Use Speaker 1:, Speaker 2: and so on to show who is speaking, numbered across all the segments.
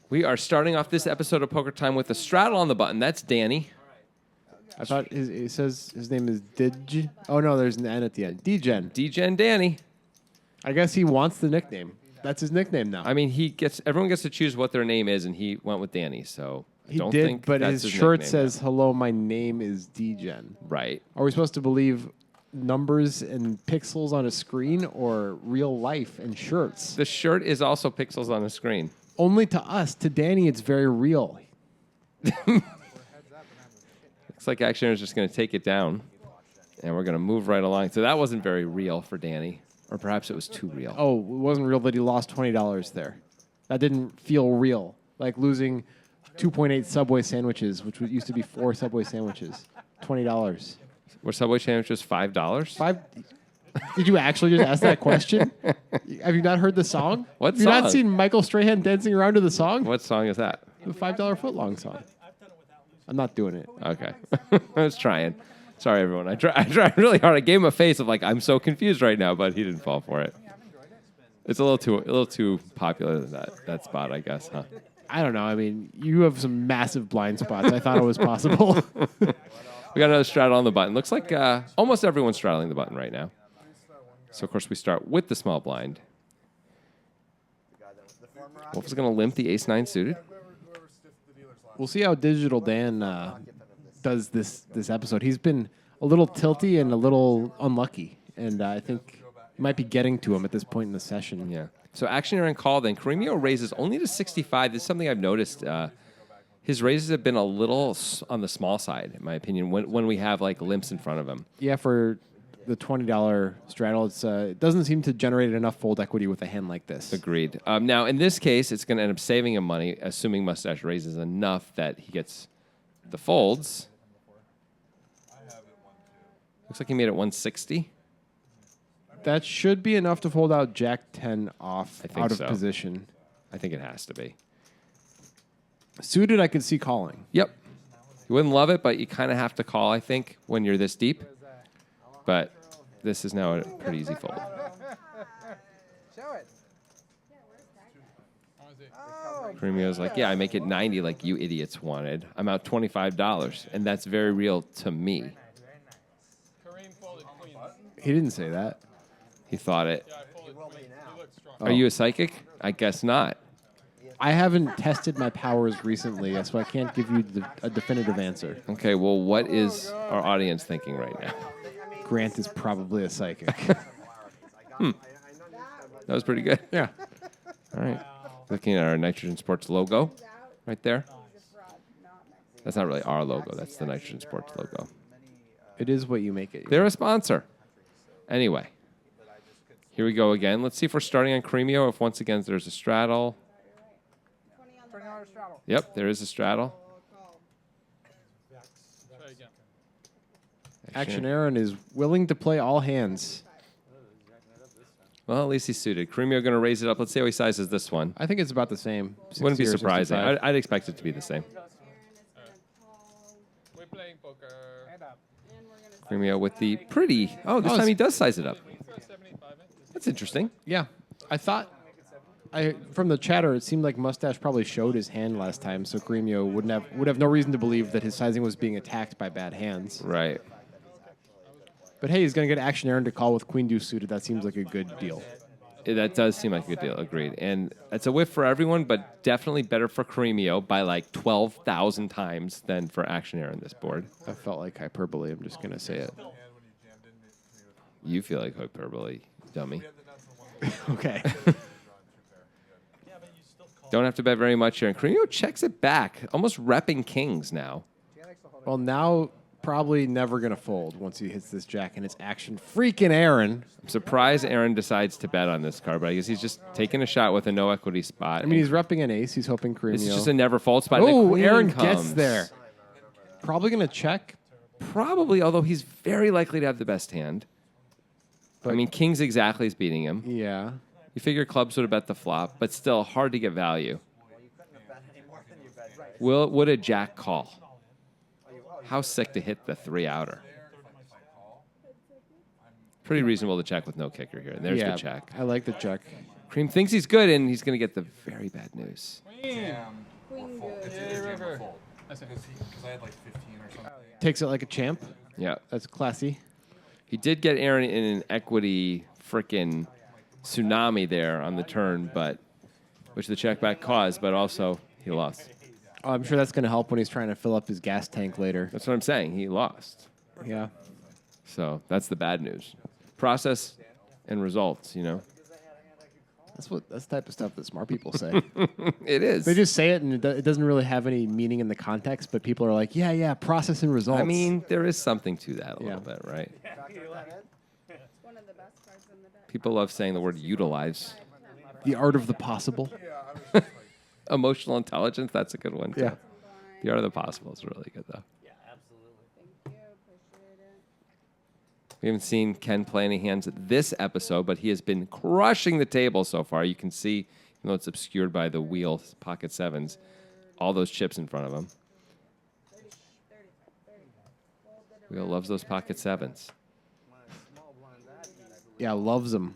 Speaker 1: We are starting off this episode of Poker Time with a straddle on the button. That's Danny.
Speaker 2: I thought it says his name is Dij. Oh, no, there's an N at the end. Degen.
Speaker 1: Degen Danny.
Speaker 2: I guess he wants the nickname. That's his nickname now.
Speaker 1: I mean, everyone gets to choose what their name is, and he went with Danny, so I don't
Speaker 2: did,
Speaker 1: think
Speaker 2: but
Speaker 1: that's
Speaker 2: his shirt
Speaker 1: nickname
Speaker 2: says, "Hello, my name is Degen."
Speaker 1: Right.
Speaker 2: Are we supposed to believe numbers and pixels on a screen or real life and shirts?
Speaker 1: The shirt is also pixels on the screen.
Speaker 2: Only to us. To Danny, it's very real.
Speaker 1: Looks like Action is just going to take it down, and we're going to move right along. So that wasn't very real for Danny, or perhaps it was too real.
Speaker 2: Oh, it wasn't real that he lost $20 there. That didn't feel real. Like losing 2.8 Subway sandwiches, which used to be 4 Subway sandwiches. $20.
Speaker 1: Were Subway sandwiches $5?
Speaker 2: Five. Did you actually just ask that question? Have you not heard the song?
Speaker 1: What
Speaker 2: Have you
Speaker 1: song?
Speaker 2: not seen Michael Strahan dancing around to the song?
Speaker 1: What song is that?
Speaker 2: The $5 footlong song. I'm not doing it.
Speaker 1: Okay. I was trying. Sorry, everyone. I tried really hard. I gave him a face of like, I'm so confused right now, but he didn't fall for it. It's a little too popular, that spot, I guess, huh?
Speaker 2: I don't know. I mean, you have some massive blind spots. I thought it was possible.
Speaker 1: We got another straddle on the button. Looks like almost everyone's straddling the button right now. So, of course, we start with the small blind. Wolf is going to limp the ace-9 suited.
Speaker 2: We'll see how Digital Dan does this episode. He's been a little tilty and a little unlucky, and I think it might be getting to him at this point in the session.
Speaker 1: Yeah. So Action Aaron call, then Caremio raises only to 65. This is something I've noticed. His raises have been a little on the small side, in my opinion, when we have like limps in front of him.
Speaker 2: Yeah, for the $20 straddle, it doesn't seem to generate enough fold equity with a hand like this.
Speaker 1: Agreed. Now, in this case, it's going to end up saving him money, assuming Mustache raises enough that he gets the folds. Looks like he made it 160.
Speaker 2: That should be enough to fold out Jack 10 off out of position.
Speaker 1: I think it has to be.
Speaker 2: Suited, I could see calling.
Speaker 1: Yep. You wouldn't love it, but you kind of have to call, I think, when you're this deep. But this is now a pretty easy fold.
Speaker 3: Show it.
Speaker 1: Caremio's like, yeah, I make it 90 like you idiots wanted. I'm out $25, and that's very real to me.
Speaker 2: He didn't say that.
Speaker 1: He thought it. Are you a psychic? I guess not.
Speaker 2: I haven't tested my powers recently, so I can't give you a definitive answer.
Speaker 1: Okay, well, what is our audience thinking right now?
Speaker 2: Grant is probably a psychic.
Speaker 1: That was pretty good.
Speaker 2: Yeah.
Speaker 1: All right. Looking at our Nitrogen Sports logo right there. That's not really our logo. That's the Nitrogen Sports logo.
Speaker 2: It is what you make it.
Speaker 1: They're a sponsor. Anyway, here we go again. Let's see if we're starting on Caremio, if once again there's a straddle.
Speaker 3: $20 straddle.
Speaker 1: Yep, there is a straddle.
Speaker 2: Action Aaron is willing to play all hands.
Speaker 1: Well, at least he's suited. Caremio going to raise it up. Let's see how he sizes this one.
Speaker 2: I think it's about the same.
Speaker 1: Wouldn't be
Speaker 2: 60 or
Speaker 1: surprising.
Speaker 2: 65.
Speaker 1: I'd expect it to be the same.
Speaker 4: We're playing poker.
Speaker 3: Hand up.
Speaker 1: Caremio with the pretty... Oh, this time he does size it up. That's interesting.
Speaker 2: Yeah. I thought... from the chatter, it seemed like Mustache probably showed his hand last time, so Caremio would have no reason to believe that his sizing was being attacked by bad hands.
Speaker 1: Right.
Speaker 2: But hey, he's going to get Action Aaron to call with Queen Deuce suited. That seems like a good deal.
Speaker 1: That does seem like a good deal. Agreed. And it's a whiff for everyone, but definitely better for Caremio by like 12,000 times than for Action Aaron this board.
Speaker 2: That felt like hyperbole. I'm just going to say it.
Speaker 1: You feel like hyperbole, dummy.
Speaker 2: Okay.
Speaker 1: Don't have to bet very much here. And Caremio checks it back, almost repping kings now.
Speaker 2: Well, now probably never going to fold once he hits this jack, and it's Action freaking Aaron.
Speaker 1: I'm surprised Aaron decides to bet on this card, but I guess he's just taking a shot with a no equity spot.
Speaker 2: I mean, he's repping an ace. He's hoping Caremio.
Speaker 1: This is just a never fold spot.
Speaker 2: Oh,
Speaker 1: The
Speaker 2: Aaron
Speaker 1: queen
Speaker 2: gets
Speaker 1: comes.
Speaker 2: there. Probably going to check.
Speaker 1: Probably, although he's very likely to have the best hand. I mean, kings exactly is beating him.
Speaker 2: Yeah.
Speaker 1: You figure clubs would have bet the flop, but still hard to get value. Would a jack call? How sick to hit the 3-outer. Pretty reasonable to check with no kicker here. And there's
Speaker 2: yeah,
Speaker 1: the check.
Speaker 2: I like the check.
Speaker 1: Cream thinks he's good, and he's going to get the very bad news.
Speaker 3: Queen good.
Speaker 4: It's
Speaker 5: river.
Speaker 4: fold. Because I had like 15 or something.
Speaker 2: Takes it like a champ.
Speaker 1: Yeah.
Speaker 2: That's classy.
Speaker 1: He did get Aaron in an equity frickin' tsunami there on the turn, but which the check back caused, but also he lost.
Speaker 2: Oh, I'm sure that's going to help when he's trying to fill up his gas tank later.
Speaker 1: That's what I'm saying. He lost.
Speaker 2: Yeah.
Speaker 1: So that's the bad news. Process and results, you know.
Speaker 2: That's the type of stuff that smart people say.
Speaker 1: It is.
Speaker 2: They just say it, and it doesn't really have any meaning in the context, but people are like, yeah, process and results.
Speaker 1: I mean, there is something to that a
Speaker 2: Yeah.
Speaker 1: little bit, right?
Speaker 3: It's one of the best cards in the deck.
Speaker 1: People love saying the word utilize.
Speaker 2: the art of the possible.
Speaker 1: Emotional intelligence, that's a good one, too.
Speaker 2: Yeah.
Speaker 1: The art of the possible is really good, though.
Speaker 3: Thank you. Appreciate it.
Speaker 1: We haven't seen Ken play any hands this episode, but he has been crushing the table so far. You can see, even though it's obscured by the wheel, pocket sevens, all those chips in front of him. Wheel loves those pocket sevens.
Speaker 2: Yeah, loves them.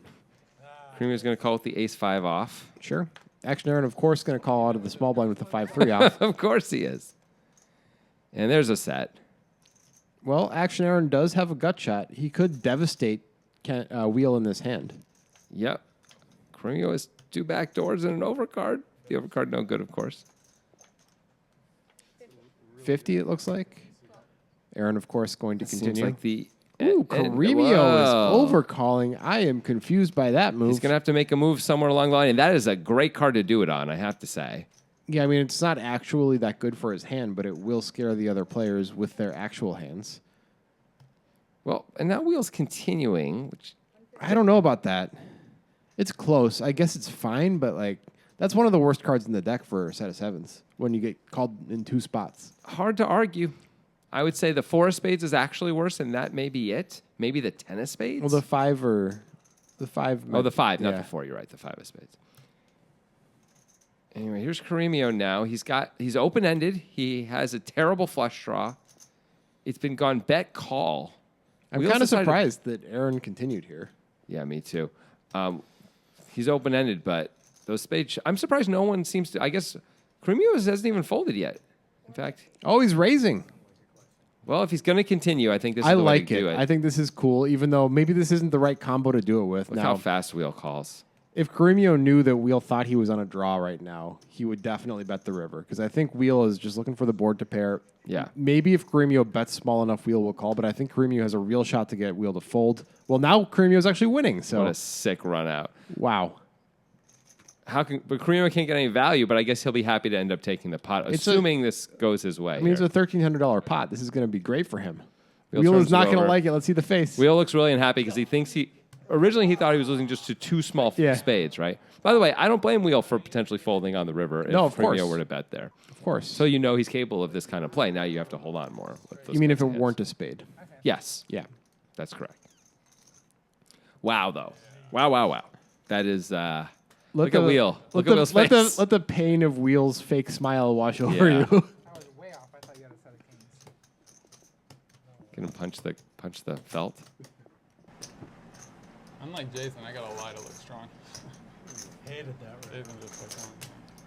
Speaker 1: Creamer's going to call with the ace-5 off.
Speaker 2: Sure. Action Aaron, of course, going to call out of the small blind with the 5-3 off.
Speaker 1: Of course he is. And there's a set.
Speaker 2: Well, Action Aaron does have a gut shot. He could devastate Wheel in this hand.
Speaker 1: Yep. Cremio has two back doors and an overcard. The overcard no good, of course.
Speaker 2: 50, it looks like. Aaron, of course, going to
Speaker 1: Seems
Speaker 2: continue.
Speaker 1: like the...
Speaker 2: Ooh, Caremio is overcalling. I am confused by that move.
Speaker 1: He's going to have to make a move somewhere along the line, and that is a great card to do it on, I have to say.
Speaker 2: Yeah, I mean, it's not actually that good for his hand, but it will scare the other players with their actual hands.
Speaker 1: Well, and now Wheel's continuing, which...
Speaker 2: I don't know about that. It's close. I guess it's fine, but like that's one of the worst cards in the deck for a set of sevens when you get called in two spots.
Speaker 1: Hard to argue. I would say the 4 of spades is actually worse, and that may be it. Maybe the 10 of spades.
Speaker 2: Well, the 5 or the 5.
Speaker 1: Oh, the 5, not
Speaker 2: yeah.
Speaker 1: the 4. You're right, the 5 of spades. Anyway, here's Caremio now. He's open-ended. He has a terrible flush draw. It's been gone bet call.
Speaker 2: I'm
Speaker 1: Wheels
Speaker 2: kind of
Speaker 1: decided-
Speaker 2: surprised that Aaron continued here.
Speaker 1: Yeah, me too. He's open-ended, but those spades... I'm surprised no one seems to... I guess Caremio hasn't even folded yet. In fact...
Speaker 2: Oh, he's raising.
Speaker 1: Well, if he's going to continue, I think this is
Speaker 2: I
Speaker 1: the way
Speaker 2: like
Speaker 1: to do it.
Speaker 2: I think this is cool, even though maybe this isn't the right combo to do it with.
Speaker 1: Look
Speaker 2: Now,
Speaker 1: how fast Wheel calls.
Speaker 2: if Caremio knew that Wheel thought he was on a draw right now, he would definitely bet the river because I think Wheel is just looking for the board to pair.
Speaker 1: Yeah.
Speaker 2: Maybe if Caremio bets small enough, Wheel will call, but I think Caremio has a real shot to get Wheel to fold. Well, now Caremio is actually winning, so
Speaker 1: What a sick run out.
Speaker 2: wow.
Speaker 1: But Caremio can't get any value, but I guess he'll be happy to end up taking the pot, assuming this goes his way.
Speaker 2: I mean, it's
Speaker 1: here.
Speaker 2: a $1,300 pot. This is going to be great for him.
Speaker 1: Wheel
Speaker 2: Wheel
Speaker 1: turns
Speaker 2: is not
Speaker 1: it
Speaker 2: going to
Speaker 1: over.
Speaker 2: like it. Let's see the face.
Speaker 1: Wheel looks really unhappy because he thinks originally he thought he was losing just to 2 small
Speaker 2: Yeah.
Speaker 1: spades, right? By the way, I don't blame Wheel for potentially folding on the river if
Speaker 2: No, of course.
Speaker 1: Caremio were to bet there.
Speaker 2: Of course.
Speaker 1: So you know he's capable of this kind of play. Now you have to hold on more. With those
Speaker 2: you mean if
Speaker 1: kinds
Speaker 2: it
Speaker 1: of hands.
Speaker 2: weren't a spade?
Speaker 1: Yes,
Speaker 2: Yeah.
Speaker 1: that's correct. Wow, though. Wow. That is... Look at Wheel. Look at Wheel's face.
Speaker 2: Let the pain of Wheel's fake smile wash over
Speaker 1: Yeah.
Speaker 2: you.
Speaker 3: I was way off. I thought you had a set of kings.
Speaker 1: Gonna punch the felt.
Speaker 5: Unlike Jason, I gotta lie to look strong.
Speaker 6: Hated that river.
Speaker 5: Jason just took one.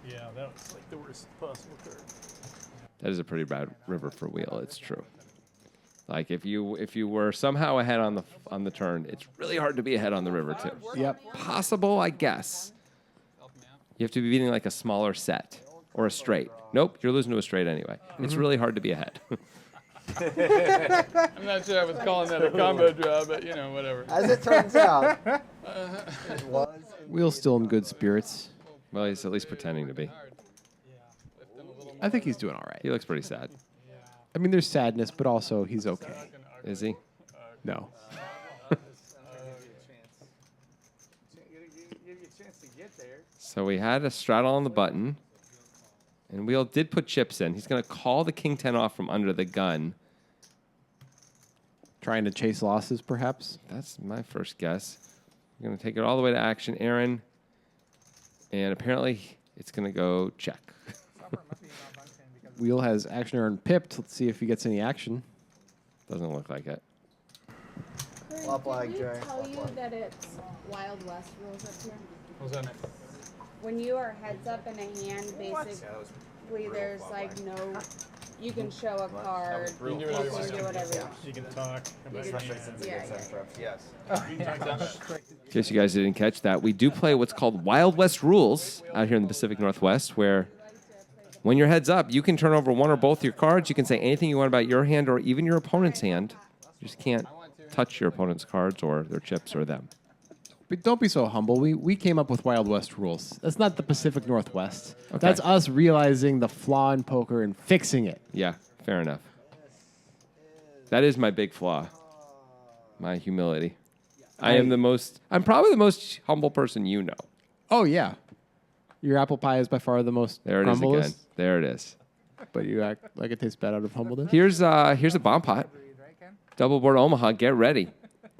Speaker 6: Yeah, that was like the worst possible card.
Speaker 1: That is a pretty bad river for Wheel. It's true. Like if you were somehow ahead on the turn, it's really hard to be ahead on the river too.
Speaker 2: Yep.
Speaker 1: Possible, I guess.
Speaker 5: Help me out.
Speaker 1: You have to be beating like a smaller set or a straight. Nope, you're losing to a straight anyway. It's really hard to be ahead.
Speaker 5: I'm not sure I was calling that a combo draw, but you know, whatever.
Speaker 7: As it turns out, it was.
Speaker 2: Wheel's still in good spirits.
Speaker 1: Well, he's at least pretending to be.
Speaker 5: Lift him a little
Speaker 2: I think he's doing all right.
Speaker 1: He looks pretty sad.
Speaker 2: I mean, there's sadness, but also he's okay.
Speaker 1: Is he?
Speaker 2: No.
Speaker 1: So we had a straddle on the button, and Wheel did put chips in. He's going to call the king 10 off from under the gun.
Speaker 2: Trying to chase losses, perhaps.
Speaker 1: That's my first guess. We're going to take it all the way to action, Aaron. And apparently it's going to go check.
Speaker 2: Wheel has action Aaron pipped. Let's see if he gets any action.
Speaker 1: Doesn't look like it.
Speaker 7: Flop lag,
Speaker 3: Did we
Speaker 7: Jay.
Speaker 3: tell
Speaker 7: Flop
Speaker 3: you
Speaker 7: lag.
Speaker 3: that it's Wild West rules up here?
Speaker 5: What was that?
Speaker 3: When you are heads up in a hand, basically there's like no. You can show a card. You can do whatever you want.
Speaker 6: You can talk about
Speaker 3: You
Speaker 6: your
Speaker 3: can-
Speaker 6: hand.
Speaker 3: Yeah.
Speaker 1: In case you guys didn't catch that, we do play what's called Wild West rules out here in the Pacific Northwest, where when you're heads up, you can turn over one or both your cards. You can say anything you want about your hand or even your opponent's hand. You just can't touch your opponent's cards or their chips or them.
Speaker 2: But don't be so humble. We came up with Wild West rules. That's not the Pacific Northwest.
Speaker 1: Okay.
Speaker 2: That's us realizing the flaw in poker and fixing it.
Speaker 1: Yeah, fair enough. That is my big flaw, my humility. I'm probably the most humble person you know.
Speaker 2: Oh, yeah. Your apple pie is by far the most
Speaker 1: There it is
Speaker 2: crumblest,
Speaker 1: again. There it is.
Speaker 2: but you act like it tastes bad out of humbleness.
Speaker 1: Here's a bomb pot. Double board Omaha. Get ready.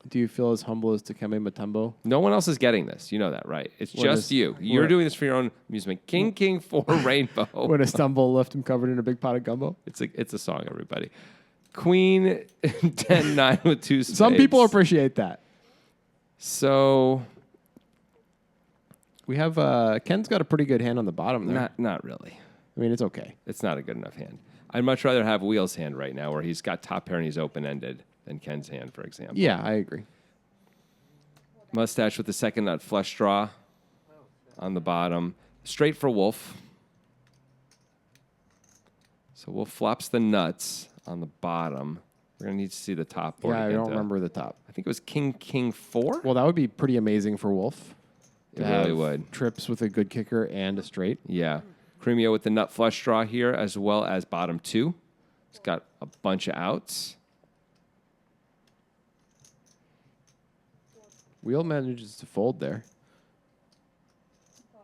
Speaker 2: Do you feel as humble as Takeme Mutombo?
Speaker 1: No one else is getting this. You know that, right? It's
Speaker 2: What
Speaker 1: just
Speaker 2: is-
Speaker 1: you. You're
Speaker 2: what-
Speaker 1: doing this for your own amusement. King 4 Rainbow.
Speaker 2: When a stumble left him covered in a big pot of gumbo?
Speaker 1: It's a song, everybody. Queen 10-9 with two spades.
Speaker 2: Some people appreciate that.
Speaker 1: So
Speaker 2: We have Ken's got a pretty good hand on the bottom there.
Speaker 1: not really.
Speaker 2: I mean, it's okay.
Speaker 1: It's not a good enough hand. I'd much rather have Wheel's hand right now, where he's got top pair and he's open ended, than Ken's hand, for example.
Speaker 2: Yeah, I agree.
Speaker 1: Mustache with the second nut flush draw on the bottom. Straight for Wolf. So Wolf flops the nuts on the bottom. We're going to need to see the top board.
Speaker 2: Yeah, I
Speaker 1: again
Speaker 2: don't
Speaker 1: to-
Speaker 2: remember the top.
Speaker 1: I think it was King 4.
Speaker 2: Well, that would be pretty amazing for Wolf.
Speaker 1: It really would.
Speaker 2: Trips with a good kicker and a straight.
Speaker 1: Yeah. Cremio with the nut flush draw here, as well as bottom 2. It's got a bunch of outs.
Speaker 2: Wheel manages to fold there.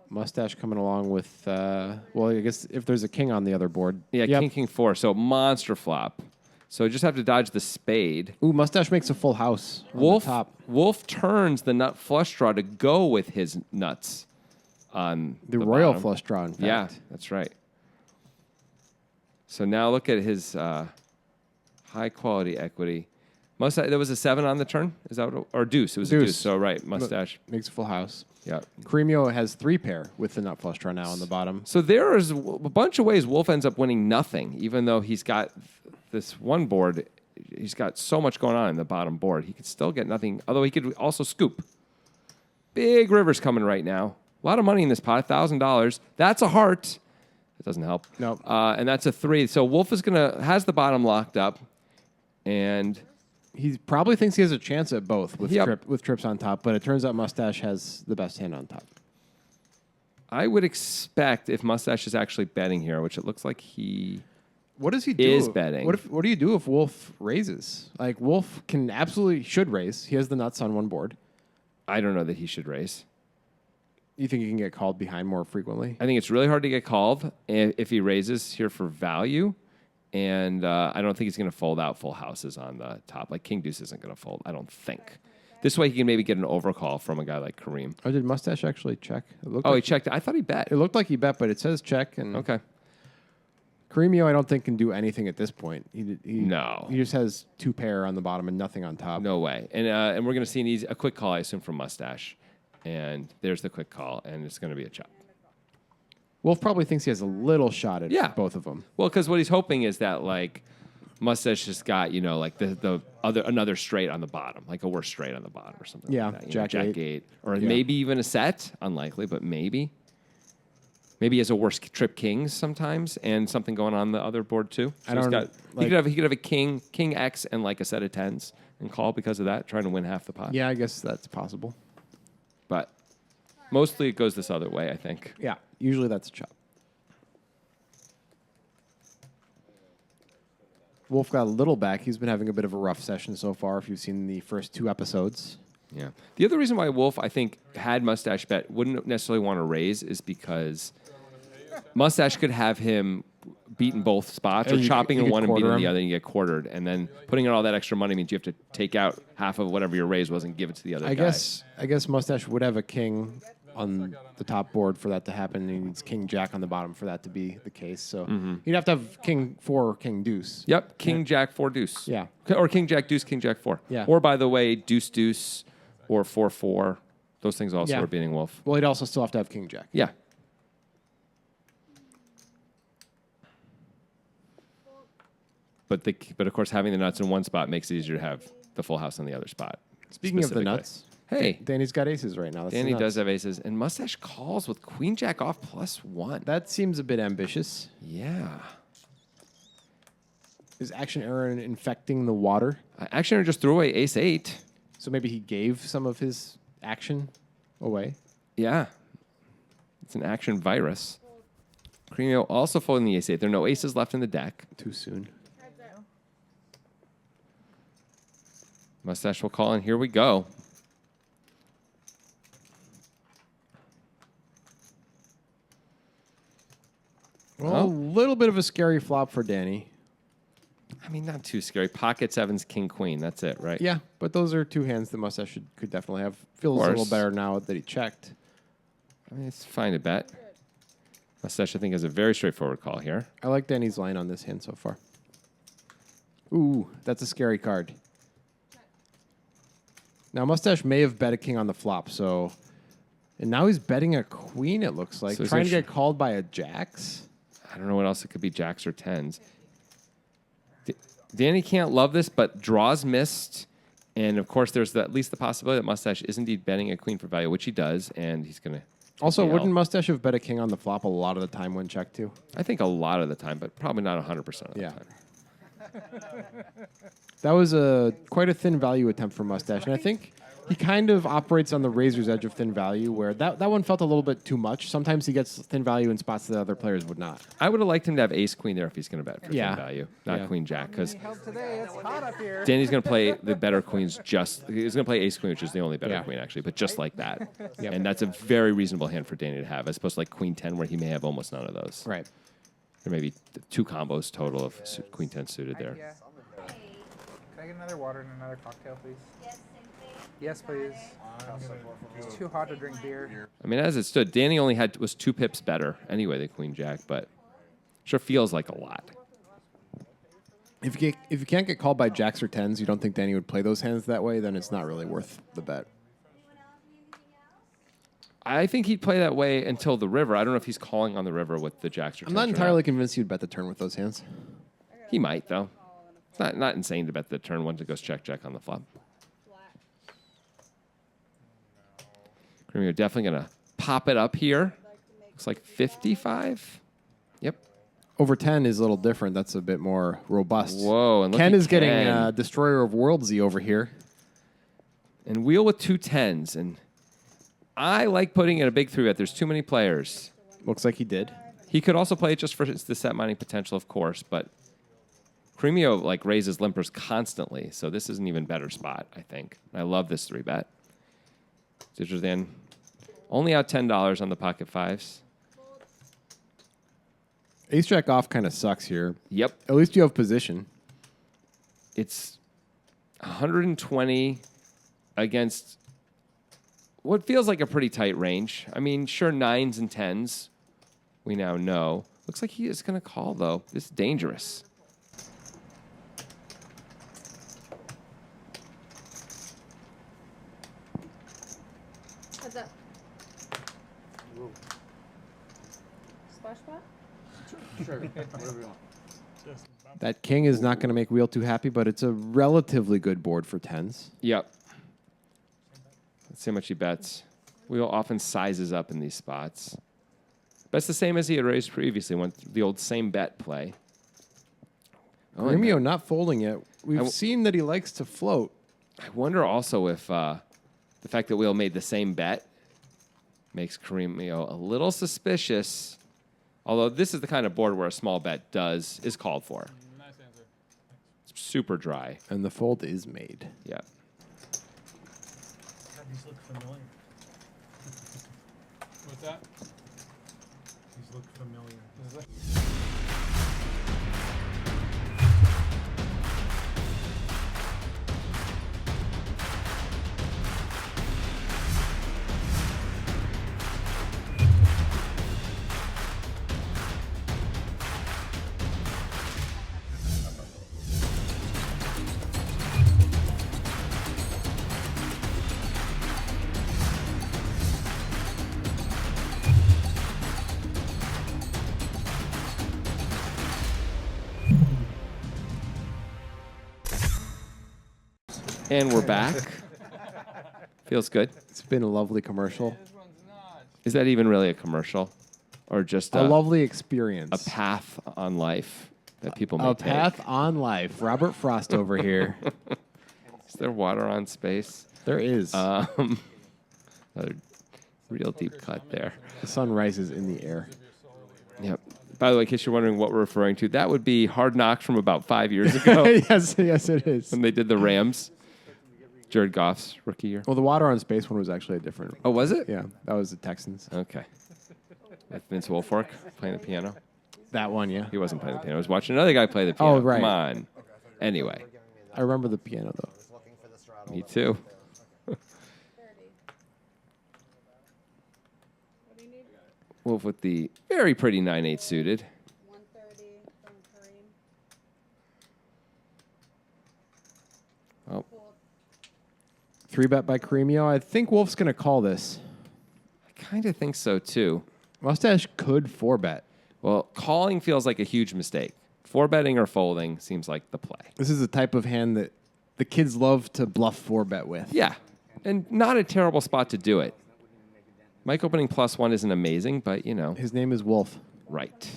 Speaker 2: Mustache coming along with, well, I guess if there's a king on the other board.
Speaker 1: Yeah,
Speaker 2: Yep.
Speaker 1: King 4. So monster flop. So just have to dodge the spade.
Speaker 2: Ooh, Mustache makes a full house on
Speaker 1: Wolf
Speaker 2: the top.
Speaker 1: Wolf turns the nut flush draw to go with his nuts on
Speaker 2: The royal
Speaker 1: bottom.
Speaker 2: flush draw, in fact.
Speaker 1: Yeah, that's right. So now look at his high quality equity. Mustache, there was a 7 on the turn. Is that what, or deuce? It was a
Speaker 2: Deuce.
Speaker 1: deuce. So right, Mustache.
Speaker 2: Makes a full house.
Speaker 1: Yeah.
Speaker 2: Cremio has 3 pair with the nut flush draw now on the bottom.
Speaker 1: So there is a bunch of ways Wolf ends up winning nothing, even though he's got this one board. He's got so much going on in the bottom board. He could still get nothing, although he could also scoop. Big rivers coming right now. A lot of money in this pot, $1,000. That's a heart. It doesn't help.
Speaker 2: Nope.
Speaker 1: And that's a 3. So Wolf has the bottom locked up, and
Speaker 2: He probably thinks he has a chance at both with
Speaker 1: Yep.
Speaker 2: with trips on top, but it turns out Mustache has the best hand on top.
Speaker 1: I would expect if Mustache is actually betting here, which it looks like he
Speaker 2: What does he do?
Speaker 1: is betting.
Speaker 2: What do you do if Wolf raises? Like Wolf should raise. He has the nuts on one board.
Speaker 1: I don't know that he should raise.
Speaker 2: You think he can get called behind more frequently?
Speaker 1: I think it's really hard to get called if he raises here for value. And I don't think he's going to fold out full houses on the top. Like King Deuce isn't going to fold, I don't think. This way he can maybe get an overcall from a guy like Kareem.
Speaker 2: Oh, did Mustache actually check? It looked
Speaker 1: Oh, he
Speaker 2: like,
Speaker 1: checked. I thought he bet.
Speaker 2: it looked like he bet, but it says check. And
Speaker 1: Okay.
Speaker 2: Cremio, I don't think can do anything at this point.
Speaker 1: No.
Speaker 2: He just has 2 pair on the bottom and nothing on top.
Speaker 1: No way. And we're going to see a quick call, I assume, from Mustache. And there's the quick call, and it's going to be a chop.
Speaker 2: Wolf probably thinks he has a little shot at both of them.
Speaker 1: Well, because what he's hoping is that, like, Mustache just got, like another straight on the bottom, like a worse straight on the bottom or something
Speaker 2: Yeah,
Speaker 1: like that.
Speaker 2: Jack
Speaker 1: Jack
Speaker 2: 8.
Speaker 1: 8. Or
Speaker 2: Yeah.
Speaker 1: maybe even a set. Unlikely, but maybe. Maybe he has a worse trip kings sometimes and something going on the other board too. So
Speaker 2: I don't
Speaker 1: he could have a king X and like a set of 10s and call because of that, trying to win half the pot.
Speaker 2: Yeah, I guess that's possible.
Speaker 1: But mostly it goes this other way, I think.
Speaker 2: Yeah, usually that's a chop. Wolf got a little back. He's been having a bit of a rough session so far, if you've seen the first 2 episodes.
Speaker 1: Yeah. The other reason why Wolf, I think, had Mustache bet wouldn't necessarily want to raise is because Mustache could have him beaten both spots or
Speaker 2: You
Speaker 1: chopping
Speaker 2: could
Speaker 1: in one and
Speaker 2: quarter
Speaker 1: beating
Speaker 2: him.
Speaker 1: the other and you get quartered. And then putting in all that extra money means you have to take out half of whatever your raise was and give it to the other guy.
Speaker 2: I guess Mustache would have a king on the top board for that to happen. He needs king jack on the bottom for that to be the case. So
Speaker 1: Mm-hmm.
Speaker 2: he'd have to have king 4 or king deuce.
Speaker 1: Yep, king jack 4 deuce.
Speaker 2: Yeah.
Speaker 1: Or king jack deuce, king jack 4.
Speaker 2: Yeah.
Speaker 1: Or by the way, deuce deuce or 4-4. Those things also
Speaker 2: Yeah.
Speaker 1: are beating wolf.
Speaker 2: Well, he'd also still have to have king jack.
Speaker 1: Yeah. But of course, having the nuts in one spot makes it easier to have the full house in the other spot.
Speaker 2: Speaking of the
Speaker 1: specifically.
Speaker 2: nuts,
Speaker 1: Hey,
Speaker 2: Danny's got aces right now. That's the
Speaker 1: Danny
Speaker 2: nuts.
Speaker 1: does have aces, and Mustache calls with queen jack off +1.
Speaker 2: That seems a bit ambitious.
Speaker 1: Yeah.
Speaker 2: Is Action Aaron infecting the water?
Speaker 1: Action just threw away ace 8.
Speaker 2: So maybe he gave some of his action away.
Speaker 1: Yeah. It's an action virus. Cremio also folding the ace 8. There are no aces left in the deck.
Speaker 2: Too soon.
Speaker 1: Mustache will call, and here we go.
Speaker 2: Well, a little bit of a scary flop for Danny.
Speaker 1: I mean, not too scary. Pocket sevens, king, queen. That's it, right?
Speaker 2: Yeah, but those are two hands that Mustache could definitely have. Feels a little
Speaker 1: course.
Speaker 2: better now that he checked.
Speaker 1: I mean, it's fine to bet. Mustache, I think, has a very straightforward call here.
Speaker 2: I like Danny's line on this hand so far. Ooh, that's a scary card. Now, Mustache may have bet a king on the flop, so... And now he's betting a queen, it looks like.
Speaker 1: So he's
Speaker 2: Trying to
Speaker 1: gonna
Speaker 2: get called by a jacks?
Speaker 1: I don't know what else it could be, jacks or tens. Danny can't love this, but draws missed. And, of course, there's at least the possibility that Mustache is indeed betting a queen for value, which he does, and he's going to...
Speaker 2: Also, wouldn't Mustache have bet a king on the flop a lot of the time when checked, too?
Speaker 1: I think a lot of the time, but probably not 100% of the
Speaker 2: Yeah.
Speaker 1: time.
Speaker 2: That was quite a thin value attempt for Mustache, and I think he kind of operates on the razor's edge of thin value, where that one felt a little bit too much. Sometimes he gets thin value in spots that other players would not.
Speaker 1: I would have liked him to have ace queen there if he's going to bet for
Speaker 2: Yeah.
Speaker 1: thin value, not
Speaker 2: Yeah.
Speaker 1: queen jack, because
Speaker 7: Today it's hot up here.
Speaker 1: Danny's going to play the better queens he's going to play ace queen, which is the only better
Speaker 2: Yeah.
Speaker 1: queen, actually, but just like that.
Speaker 2: Yep.
Speaker 1: And that's a very reasonable hand for Danny to have, as opposed to like queen 10, where he may have almost none of those.
Speaker 2: Right.
Speaker 1: There may be 2 combos total of queen 10 suited there.
Speaker 8: Yeah. Can I get another water and another cocktail, please? Yes, please. It's too hot to drink beer.
Speaker 1: I mean, as it stood, Danny only was 2 pips better anyway than queen jack, but sure feels like a lot.
Speaker 2: If you can't get called by jacks or tens, you don't think Danny would play those hands that way, then it's not really worth the bet.
Speaker 1: I think he'd play that way until the river. I don't know if he's calling on the river with the jacks or
Speaker 2: I'm not
Speaker 1: tens or
Speaker 2: entirely convinced you'd bet the turn with those hands.
Speaker 1: He might, though. It's not insane to bet the turn once it goes check on the flop. You're definitely going to pop it up here. Looks like 55. Yep.
Speaker 2: Over 10 is a little different. That's a bit more robust.
Speaker 1: Whoa. And look
Speaker 2: Ken
Speaker 1: at
Speaker 2: is getting
Speaker 1: Ken.
Speaker 2: Destroyer of Worldsy over here.
Speaker 1: And wheel with 2 10s. And I like putting in a big 3-bet. There's too many players.
Speaker 2: Looks like he did.
Speaker 1: He could also play it just for the set mining potential, of course, but Cremio like raises limpers constantly, so this is an even better spot, I think. I love this 3-bet. Ditchers then only out $10 on the pocket fives.
Speaker 2: Ace jack off kind of sucks here.
Speaker 1: Yep.
Speaker 2: At least you have position.
Speaker 1: It's 120 against what feels like a pretty tight range. I mean, sure, 9s and 10s, we now know. Looks like he is going to call, though. This is dangerous.
Speaker 3: Heads up. Splash spot?
Speaker 4: Sure. Whatever you want.
Speaker 2: That king is not going to make Wheel too happy, but it's a relatively good board for tens.
Speaker 1: Yep. Let's see how much he bets. Wheel often sizes up in these spots. Bets the same as he had raised previously, went the old same bet play. Oh, and
Speaker 2: Cremio not folding it. We've seen that he likes to float.
Speaker 1: I wonder also if the fact that Wheel made the same bet makes Cremio a little suspicious. Although this is the kind of board where a small bet is called for.
Speaker 5: Nice answer.
Speaker 1: It's super dry.
Speaker 2: And the fold is made.
Speaker 1: Yeah.
Speaker 6: God, these look familiar.
Speaker 5: What's that?
Speaker 6: These look familiar.
Speaker 5: Is that?
Speaker 1: And we're back. Feels good.
Speaker 2: It's been a lovely commercial.
Speaker 5: This one's not.
Speaker 1: Is that even really a commercial? Or just
Speaker 2: A
Speaker 1: a
Speaker 2: lovely experience.
Speaker 1: path on life that people may
Speaker 2: A
Speaker 1: take?
Speaker 2: path on life. Robert Frost over here.
Speaker 1: Is there water on space?
Speaker 2: There is.
Speaker 1: Another real deep cut there.
Speaker 2: The sun rises in the air.
Speaker 1: Yep. By the way, in case you're wondering what we're referring to, that would be Hard Knocks from about 5 years ago
Speaker 2: yes, it is.
Speaker 1: when they did the Rams. Jared Goff's rookie year.
Speaker 2: Well, the water on space one was actually a different.
Speaker 1: Oh, was it?
Speaker 2: Yeah, that was the Texans.
Speaker 1: Okay. With Vince Wilfork playing the piano.
Speaker 2: That one, yeah.
Speaker 1: He wasn't playing the piano. I was watching another guy play the piano.
Speaker 2: Oh, right.
Speaker 1: Come on. Anyway,
Speaker 2: I remember the piano though.
Speaker 1: me too.
Speaker 3: 30. What do you need?
Speaker 1: Wolf with the very pretty 9/8 suited.
Speaker 3: 130 from Kareem.
Speaker 1: Oh,
Speaker 3: Cool.
Speaker 2: 3-bet by Cremio. I think Wolf's going to call this.
Speaker 1: I kind of think so too.
Speaker 2: Mustache could 4-bet.
Speaker 1: Well, calling feels like a huge mistake. 4-betting or folding seems like the play.
Speaker 2: This is the type of hand that the kids love to bluff 4-bet with.
Speaker 1: Yeah, and not a terrible spot to do it. Mike opening +1 isn't amazing, but you know,
Speaker 2: His name is Wolf.
Speaker 1: right.
Speaker 3: 5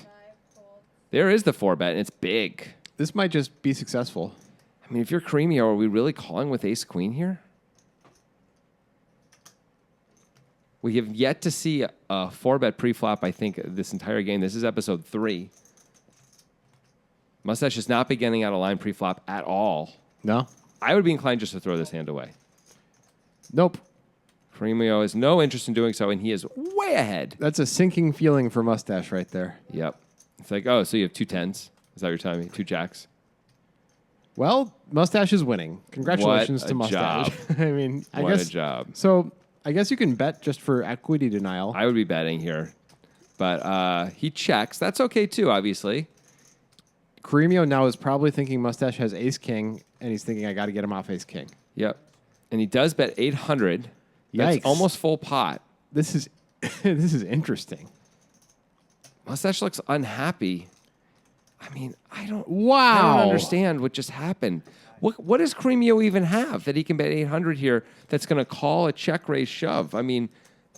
Speaker 3: fold.
Speaker 1: There is the 4-bet, and it's big.
Speaker 2: This might just be successful.
Speaker 1: I mean, if you're Cremio, are we really calling with ace-queen here? We have yet to see a 4-bet pre-flop, I think, this entire game. This is episode 3. Mustache is not beginning out of line pre-flop at all.
Speaker 2: No?
Speaker 1: I would be inclined just to throw this hand away.
Speaker 2: Nope.
Speaker 1: Cremio has no interest in doing so, and he is way ahead.
Speaker 2: That's a sinking feeling for Mustache right there.
Speaker 1: Yep. It's like, oh, so you have 2 10s. Is that what you're telling me? 2 jacks?
Speaker 2: Well, Mustache is winning. Congratulations
Speaker 1: What
Speaker 2: to
Speaker 1: a
Speaker 2: Mustache.
Speaker 1: job.
Speaker 2: I mean, I
Speaker 1: What
Speaker 2: guess
Speaker 1: a job.
Speaker 2: So I guess you can bet just for equity denial.
Speaker 1: I would be betting here. But he checks. That's okay, too, obviously.
Speaker 2: Cremio now is probably thinking Mustache has ace king, and he's thinking I got to get him off ace king.
Speaker 1: Yep. And he does bet 800. That's
Speaker 2: Yikes.
Speaker 1: almost full pot.
Speaker 2: This is this is interesting.
Speaker 1: Mustache looks unhappy. I mean, I don't
Speaker 2: Wow.
Speaker 1: understand what just happened. What does Cremio even have that he can bet 800 here that's going to call a check raise shove? I mean,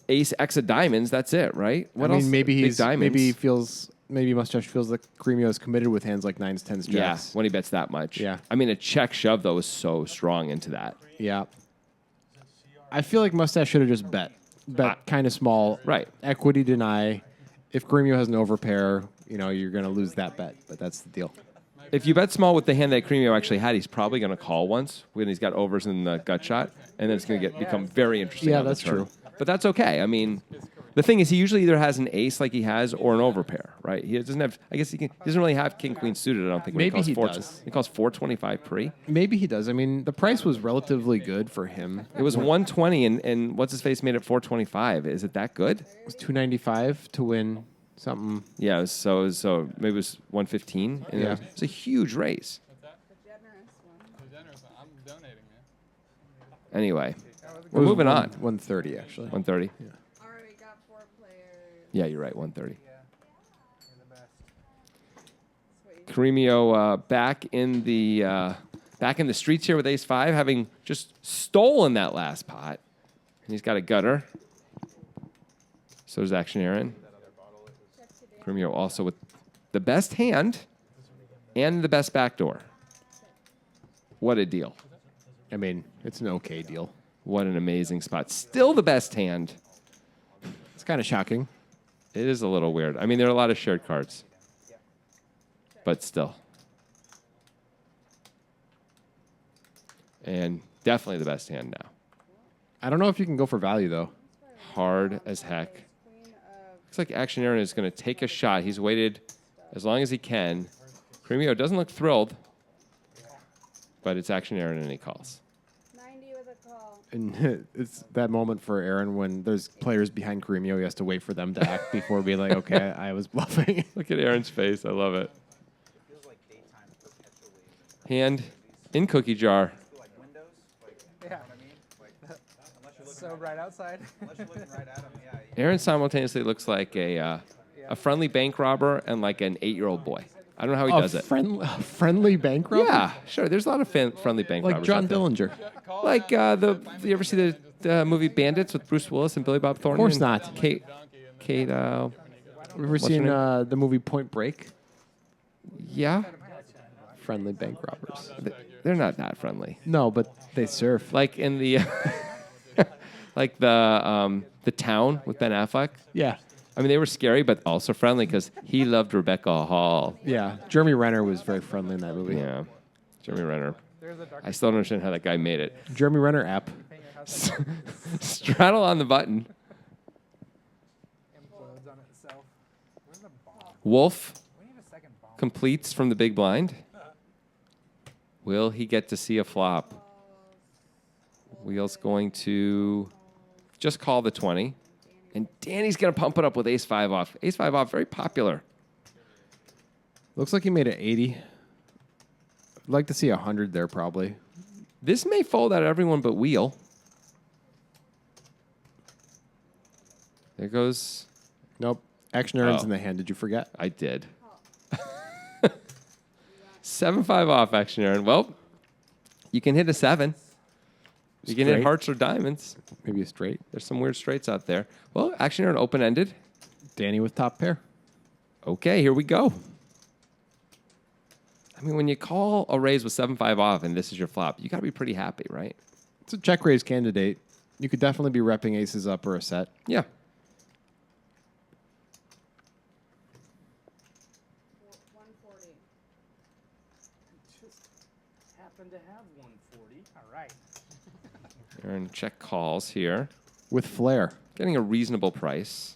Speaker 1: ace X of diamonds, that's it, right? What
Speaker 2: I mean,
Speaker 1: else?
Speaker 2: maybe
Speaker 1: Big diamonds.
Speaker 2: maybe Mustache feels that Cremio is committed with hands like 9s, 10s,
Speaker 1: Yeah,
Speaker 2: jacks.
Speaker 1: when he bets that much.
Speaker 2: Yeah.
Speaker 1: I mean, a check shove, though, is so strong into that.
Speaker 2: Yeah. I feel like Mustache should have just bet kind of small.
Speaker 1: Right.
Speaker 2: Equity deny. If Cremio has an overpair, you're going to lose that bet. But that's the deal.
Speaker 1: If you bet small with the hand that Cremio actually had, he's probably going to call once when he's got overs in the gut shot, and then it's going to become very interesting.
Speaker 2: Yeah,
Speaker 1: on the
Speaker 2: that's
Speaker 1: turn.
Speaker 2: true.
Speaker 1: But that's okay. I mean, the thing is, he usually either has an ace like he has or an overpair, right? He doesn't have. I guess he doesn't really have king queen suited. I don't think. When
Speaker 2: Maybe he
Speaker 1: calls
Speaker 2: does.
Speaker 1: He calls 425 pre.
Speaker 2: Maybe he does. I mean, the price was relatively good for him.
Speaker 1: It was 120, and what's his face made it 425. Is it that good?
Speaker 2: It was $295 to win something.
Speaker 1: Yeah. So maybe it was 115. And
Speaker 2: Yeah.
Speaker 1: it's a huge race.
Speaker 3: The generous one.
Speaker 5: The generous one. I'm donating, man.
Speaker 1: Anyway,
Speaker 2: It
Speaker 1: we're
Speaker 2: was
Speaker 1: moving on.
Speaker 2: 130 actually.
Speaker 1: 130.
Speaker 3: Already got 4 players.
Speaker 1: Yeah, you're right. 130.
Speaker 8: Yeah. You're the best.
Speaker 3: Sweet.
Speaker 1: Cremio back in the streets here with ace 5, having just stolen that last pot. And he's got a gutter. So does Action Aaron. Cremio also with the best hand and the best backdoor. What a deal.
Speaker 2: I mean, it's an okay deal.
Speaker 1: What an amazing spot. Still the best hand.
Speaker 2: It's kind of shocking.
Speaker 1: It is a little weird. I mean, there are a lot of shared cards. But still. And definitely the best hand now.
Speaker 2: I don't know if you can go for value though.
Speaker 1: Hard as heck.
Speaker 3: Queen of
Speaker 1: Looks like Action Aaron is going to take a shot. He's waited as long as he can. Cremio doesn't look thrilled, but it's Action Aaron and he calls.
Speaker 3: 90 with a call.
Speaker 2: And it's that moment for Aaron when there's players behind Cremio. He has to wait for them to act before being like, okay, I was bluffing.
Speaker 1: Look at Aaron's face. I love it. Hand in cookie jar.
Speaker 8: Yeah. So bright outside.
Speaker 1: Aaron simultaneously looks like a friendly bank robber and like an 8-year-old boy. I don't know how he does it.
Speaker 2: Friendly bank robber?
Speaker 1: Yeah, sure. There's a lot of friendly bank
Speaker 2: Like
Speaker 1: robbers
Speaker 2: John
Speaker 1: out there.
Speaker 2: Dillinger.
Speaker 1: Like you ever see the movie Bandits with Bruce Willis and Billy Bob Thornton?
Speaker 2: Of course
Speaker 1: and
Speaker 2: not.
Speaker 1: Kate.
Speaker 2: Have you ever
Speaker 1: her
Speaker 2: seen
Speaker 1: name?
Speaker 2: the movie Point Break?
Speaker 1: Yeah,
Speaker 2: Friendly bank robbers.
Speaker 1: they're not that friendly.
Speaker 2: No, but they surf.
Speaker 1: Like in the like the Town with Ben Affleck.
Speaker 2: Yeah.
Speaker 1: I mean, they were scary, but also friendly because he loved Rebecca Hall.
Speaker 2: Yeah. Jeremy Renner was very friendly in that movie.
Speaker 1: Yeah, Jeremy Renner. I still don't understand how that guy made it.
Speaker 2: Jeremy Renner app.
Speaker 1: Straddle on the button.
Speaker 8: Implodes on itself. Where's the bomb?
Speaker 1: Wolf
Speaker 8: We need a second bomb.
Speaker 1: completes from the big blind. Will he get to see a flop? Wheel's going to just call the 20. And Danny's going to pump it up with ace-5 off. Ace-5 off, very popular.
Speaker 2: Looks like he made it 80. I'd like to see 100 there probably.
Speaker 1: This may fold out everyone but Wheel. There goes...
Speaker 2: Nope. Action Aaron's
Speaker 1: Oh.
Speaker 2: in the hand. Did you forget?
Speaker 1: I did. 7-5 off, Action Aaron. Well, you can hit a 7. You can hit
Speaker 2: Straight.
Speaker 1: hearts or diamonds.
Speaker 2: Maybe a straight.
Speaker 1: There's some weird straights out there. Well, Action Aaron open-ended.
Speaker 2: Danny with top pair.
Speaker 1: Okay, here we go. I mean, when you call a raise with 7-5 off and this is your flop, you got to be pretty happy, right?
Speaker 2: It's a check raise candidate. You could definitely be repping aces up or a set.
Speaker 1: Yeah.
Speaker 4: Just happen to have 140.
Speaker 8: All right.
Speaker 1: Aaron check calls here.
Speaker 2: With flair.
Speaker 1: Getting a reasonable price.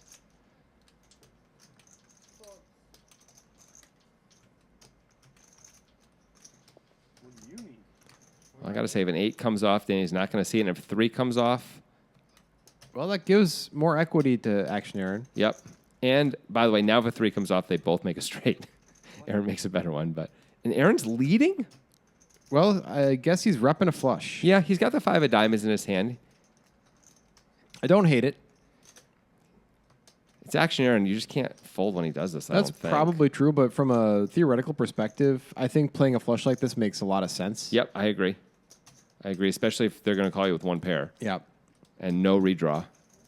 Speaker 4: What do you need?
Speaker 1: Well, I got to say, if an 8 comes off, Danny's not going to see it. And if 3 comes off,
Speaker 2: Well, that gives more equity to Action Aaron.
Speaker 1: yep. And by the way, now if a 3 comes off, they both make a straight. Aaron makes a better one. And Aaron's leading?
Speaker 2: Well, I guess he's repping a flush.
Speaker 1: Yeah, he's got the 5 of diamonds in his hand.
Speaker 2: I don't hate it.
Speaker 1: It's Action Aaron. You just can't fold when he does this. I
Speaker 2: That's
Speaker 1: don't think.
Speaker 2: probably true, but from a theoretical perspective, I think playing a flush like this makes a lot of sense.
Speaker 1: Yep, I agree. I agree, especially if they're going to call you with one pair
Speaker 2: Yeah.
Speaker 1: and no redraw.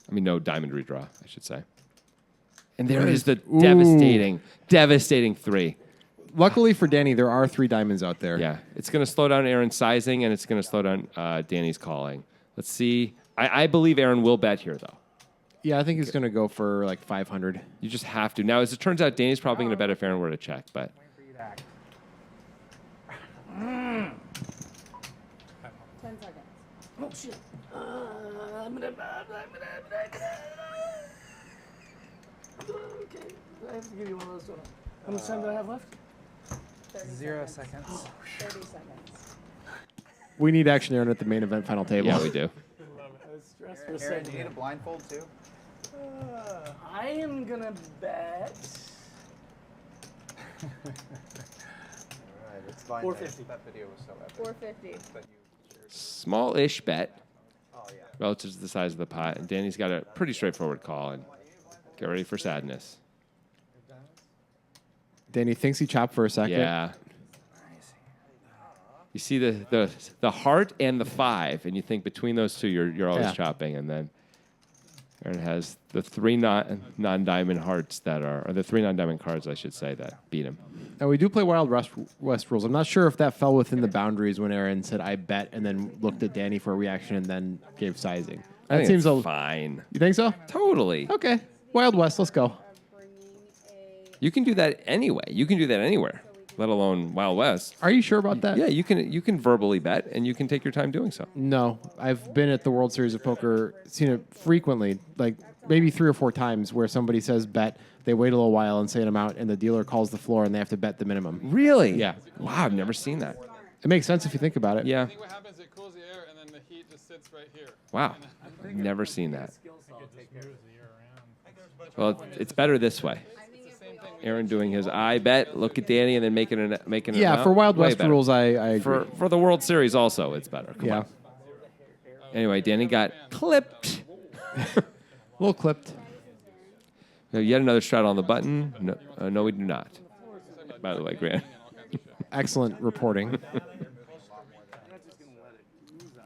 Speaker 1: I mean, no diamond redraw, I should say. And there is the
Speaker 2: Ooh.
Speaker 1: devastating 3.
Speaker 2: Luckily for Danny, there are 3 diamonds out there.
Speaker 1: Yeah, it's going to slow down Aaron's sizing, and it's going to slow down Danny's calling. Let's see. I believe Aaron will bet here, though.
Speaker 2: Yeah, I think he's going to go for like 500.
Speaker 1: You just have to. Now, as it turns out, Danny's probably going to bet if Aaron were to check, but
Speaker 8: Waiting for you to act.
Speaker 3: 10 seconds.
Speaker 4: Oh shit. Okay, I have to give you one of those. How much time do I have left?
Speaker 3: 30
Speaker 8: 0
Speaker 3: seconds.
Speaker 8: seconds.
Speaker 3: 30 seconds.
Speaker 2: We need Action Aaron at the main event final table.
Speaker 1: yeah, we do.
Speaker 4: I was stressed for a
Speaker 8: Aaron, do
Speaker 4: second.
Speaker 8: you need a blindfold too?
Speaker 4: I am gonna bet.
Speaker 8: Alright, it's fine.
Speaker 4: 450.
Speaker 8: That video was so epic.
Speaker 3: 450.
Speaker 8: That you shared.
Speaker 1: Small-ish bet
Speaker 8: Oh yeah.
Speaker 1: relative to the size of the pot, and Danny's got a pretty straightforward call, and get ready for sadness.
Speaker 2: Danny thinks he chopped for a second.
Speaker 1: Yeah. You see the heart and the 5, and you think between those two, you're always
Speaker 2: Yeah.
Speaker 1: chopping, and then Aaron has the 3 non-diamond hearts or the 3 non-diamond cards, I should say, that beat him.
Speaker 2: And we do play Wild West rules. I'm not sure if that fell within the boundaries when Aaron said, I bet, and then looked at Danny for a reaction and then gave sizing.
Speaker 1: I
Speaker 2: That
Speaker 1: think
Speaker 2: seems
Speaker 1: it's
Speaker 2: a...
Speaker 1: fine.
Speaker 2: You think so?
Speaker 1: Totally.
Speaker 2: Okay. Wild West, let's go.
Speaker 3: Bringing a
Speaker 1: You can do that anyway. You can do that anywhere, let alone Wild West.
Speaker 2: Are you sure about that?
Speaker 1: Yeah, you can verbally bet, and you can take your time doing so.
Speaker 2: No. I've been at the World Series of Poker, seen it frequently, like maybe 3 or 4 times, where somebody says bet, they wait a little while and say an amount, and the dealer calls the floor, and they have to bet the minimum.
Speaker 1: Really?
Speaker 2: Yeah.
Speaker 1: Wow, I've never seen that.
Speaker 2: It makes sense if you think about it.
Speaker 1: Yeah.
Speaker 5: I think what happens, it cools the air, and then the heat just sits right here.
Speaker 1: Wow. Never seen that.
Speaker 6: Moves the air around.
Speaker 1: Well, it's better this way. Aaron doing his I bet, look at Danny, and then making an
Speaker 2: Yeah,
Speaker 1: amount.
Speaker 2: for Wild
Speaker 1: Way
Speaker 2: West
Speaker 1: better.
Speaker 2: rules, I agree.
Speaker 1: For the World Series also, it's better. Come
Speaker 2: Yeah.
Speaker 1: on. Anyway, Danny got clipped.
Speaker 2: A little clipped.
Speaker 1: Yet another straddle on the button. No, we do not. by the way, Grant.
Speaker 5: and all kinds of shit.
Speaker 2: Excellent reporting.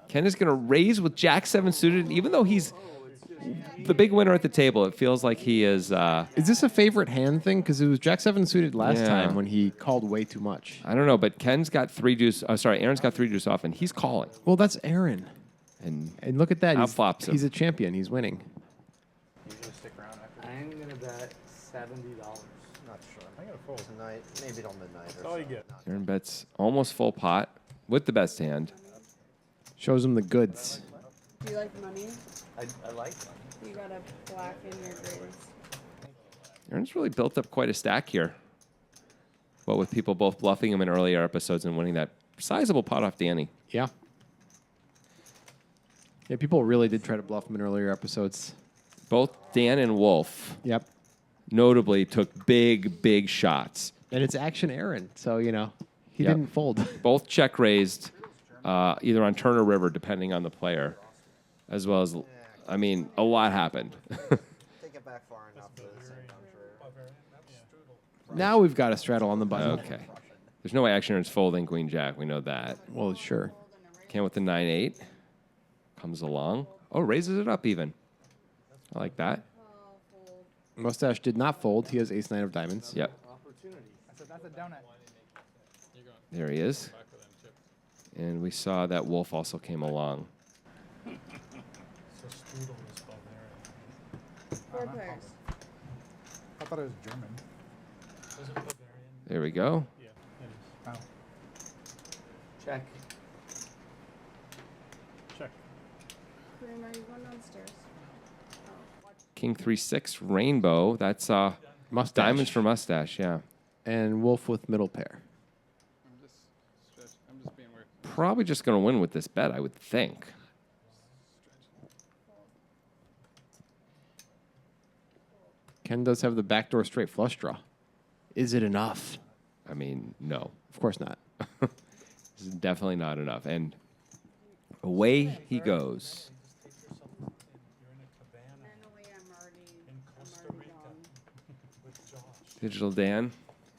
Speaker 1: Ken is going to raise with Jack 7 suited, even though he's the big winner at the table. It feels like he is.
Speaker 2: Is this a favorite hand thing? Because it was Jack 7 suited last
Speaker 1: Yeah.
Speaker 2: time when he called way too much.
Speaker 1: I don't know, but Ken's got 3 deuce. Aaron's got 3 deuce off, and he's calling.
Speaker 2: Well, that's Aaron.
Speaker 1: And
Speaker 2: And look at that.
Speaker 1: Outflops him.
Speaker 2: He's a champion. He's winning.
Speaker 8: He's gonna stick around after.
Speaker 7: I'm gonna bet $70.
Speaker 6: Not sure. I'm gonna fold.
Speaker 7: Tonight, maybe till midnight.
Speaker 6: That's all you get.
Speaker 1: Aaron bets almost full pot with the best hand.
Speaker 2: Shows him the goods.
Speaker 3: Do you like money?
Speaker 7: I like
Speaker 3: You gotta blacken your greens.
Speaker 1: Aaron's really built up quite a stack here. But with people both bluffing him in earlier episodes and winning that sizable pot off Danny.
Speaker 2: Yeah. Yeah, people really did try to bluff him in earlier episodes.
Speaker 1: Both Dan and Wolf
Speaker 2: Yep.
Speaker 1: notably took big shots.
Speaker 2: And it's action Aaron. So, he
Speaker 1: Yep.
Speaker 2: didn't fold.
Speaker 1: Both check raised, either on turn or river, depending on the player, as well as, I mean, a lot happened.
Speaker 7: Take it back far enough for the same country.
Speaker 2: Now we've got a straddle on the button.
Speaker 1: Okay. There's no way action Aaron's folding Queen Jack. We know that.
Speaker 2: Well, sure.
Speaker 1: Ken with the 9-8 comes along. Oh, raises it up even. I like that.
Speaker 2: Mustache did not fold. He has ace 9 of diamonds.
Speaker 1: Yep.
Speaker 8: That's a donut.
Speaker 1: There he is.
Speaker 5: Back with them chips.
Speaker 1: And we saw that Wolf also came along.
Speaker 6: So Strudel is Bavarian.
Speaker 3: 4 pairs.
Speaker 8: I thought it was German.
Speaker 6: Is it Bavarian?
Speaker 1: There we go.
Speaker 6: Yeah, it is.
Speaker 8: Oh.
Speaker 7: Check.
Speaker 6: Check.
Speaker 3: Kareem, are you going downstairs?
Speaker 1: King 3-6 rainbow. That's
Speaker 2: Mustache.
Speaker 1: diamonds for Mustache. Yeah.
Speaker 2: And Wolf with middle pair.
Speaker 5: I'm just being weird.
Speaker 1: Probably just going to win with this bet, I would think.
Speaker 2: Ken does have the backdoor straight flush draw. Is it enough?
Speaker 1: I mean, no.
Speaker 2: Of course not.
Speaker 1: This is definitely not enough. And away he goes.
Speaker 6: You're in a cabana
Speaker 3: Mentally, I'm already
Speaker 6: Costa
Speaker 3: gone.
Speaker 6: Rica with Josh
Speaker 1: Digital Dan.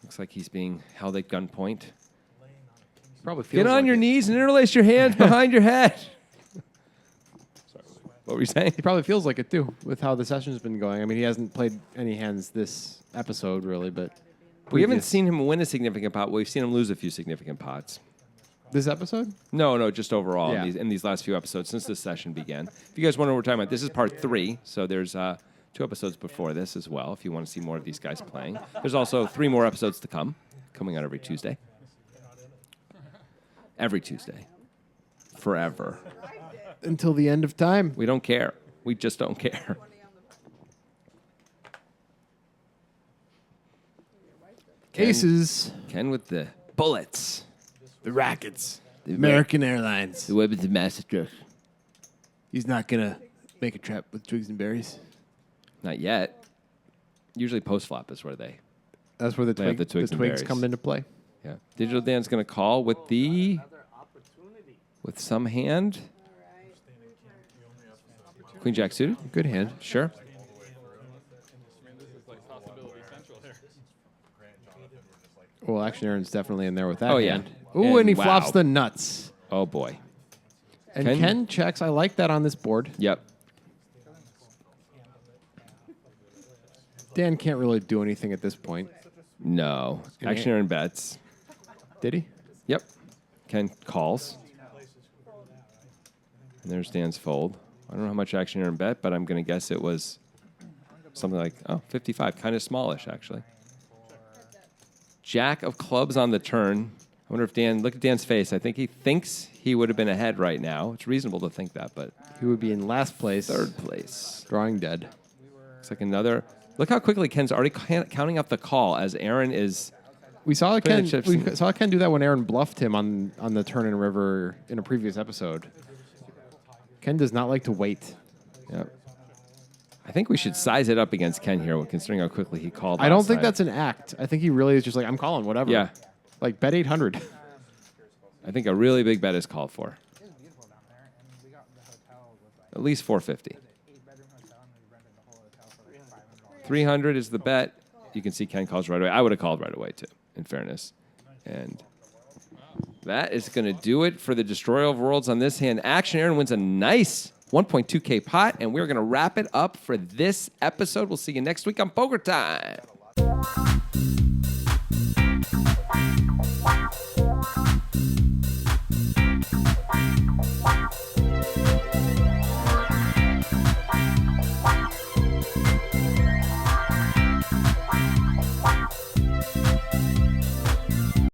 Speaker 1: Looks like he's being held at gunpoint.
Speaker 6: laying on a king's
Speaker 2: Probably feels
Speaker 1: Get on
Speaker 2: like
Speaker 1: your
Speaker 2: it.
Speaker 1: knees and interlace your hands behind your head. Sorry, what were you saying?
Speaker 2: He probably feels like it too, with how the session's been going. I mean, he hasn't played any hands this episode, really, but
Speaker 1: We haven't
Speaker 2: previous-
Speaker 1: seen him win a significant pot. We've seen him lose a few significant pots.
Speaker 2: this episode.
Speaker 1: No, just overall
Speaker 2: Yeah.
Speaker 1: in these last few episodes since this session began. If you guys wonder what we're talking about, this is part 3. So there's 2 episodes before this as well. If you want to see more of these guys playing, there's also 3 more episodes to come, coming out every Tuesday. Every Tuesday, forever.
Speaker 2: Until the end of time.
Speaker 1: We don't care. We just don't care.
Speaker 2: Aces.
Speaker 1: Ken with the bullets.
Speaker 2: The rackets. The American Airlines.
Speaker 1: The weapons of mass destruction.
Speaker 2: He's not going to make a trap with twigs and berries.
Speaker 1: Not yet. Usually post flop is where they.
Speaker 2: That's where the,
Speaker 1: They have the twigs and berries.
Speaker 2: come into play.
Speaker 1: Yeah. Digital Dan's going to call with some hand. Queen Jack suited.
Speaker 2: Good hand.
Speaker 1: Sure.
Speaker 5: I mean, this is like possibility central here.
Speaker 2: Well, action Aaron's definitely in there with that
Speaker 1: Oh, yeah.
Speaker 2: hand. Ooh, and he
Speaker 1: wow.
Speaker 2: flops the nuts.
Speaker 1: Oh boy.
Speaker 2: And
Speaker 1: Ken-
Speaker 2: Ken checks. I like that on this board.
Speaker 1: Yep.
Speaker 2: Dan can't really do anything at this point.
Speaker 1: No. Action Aaron bets.
Speaker 2: Did he?
Speaker 1: Yep. Ken calls. And there's Dan's fold. I don't know how much action Aaron bet, but I'm going to guess it was something like 55, kind of smallish actually. Jack of clubs on the turn. I wonder if Dan, look at Dan's face. I think he thinks he would have been ahead right now. It's reasonable to think that, but
Speaker 2: He would be in last place.
Speaker 1: 3rd place.
Speaker 2: Drawing dead.
Speaker 1: Looks like another. Look how quickly Ken's already counting up the call as Aaron is.
Speaker 2: We saw
Speaker 1: Putting
Speaker 2: Ken.
Speaker 1: the chips
Speaker 2: We
Speaker 1: in.
Speaker 2: saw Ken do that when Aaron bluffed him on the turn and river in a previous episode. Ken does not like to wait.
Speaker 1: Yep. I think we should size it up against Ken here, considering how quickly he called.
Speaker 2: I don't
Speaker 1: last
Speaker 2: think
Speaker 1: time.
Speaker 2: that's an act. I think he really is just like, I'm calling whatever.
Speaker 1: Yeah.
Speaker 2: Like bet 800.
Speaker 1: I think a really big bet is called for.
Speaker 8: It was beautiful down there, and we got the hotel with like
Speaker 1: At least 450.
Speaker 8: 8-bedroom hotel, and we rented the whole hotel for like $500.
Speaker 1: 300 is the bet. You can see Ken calls right away. I would have called right away too. in fairness. And that is going to do it for the Destroyer of Worlds on this hand. Action Aaron wins a nice 1.2K pot, and we're going to wrap it up for this episode. We'll see you next week on Poker Time.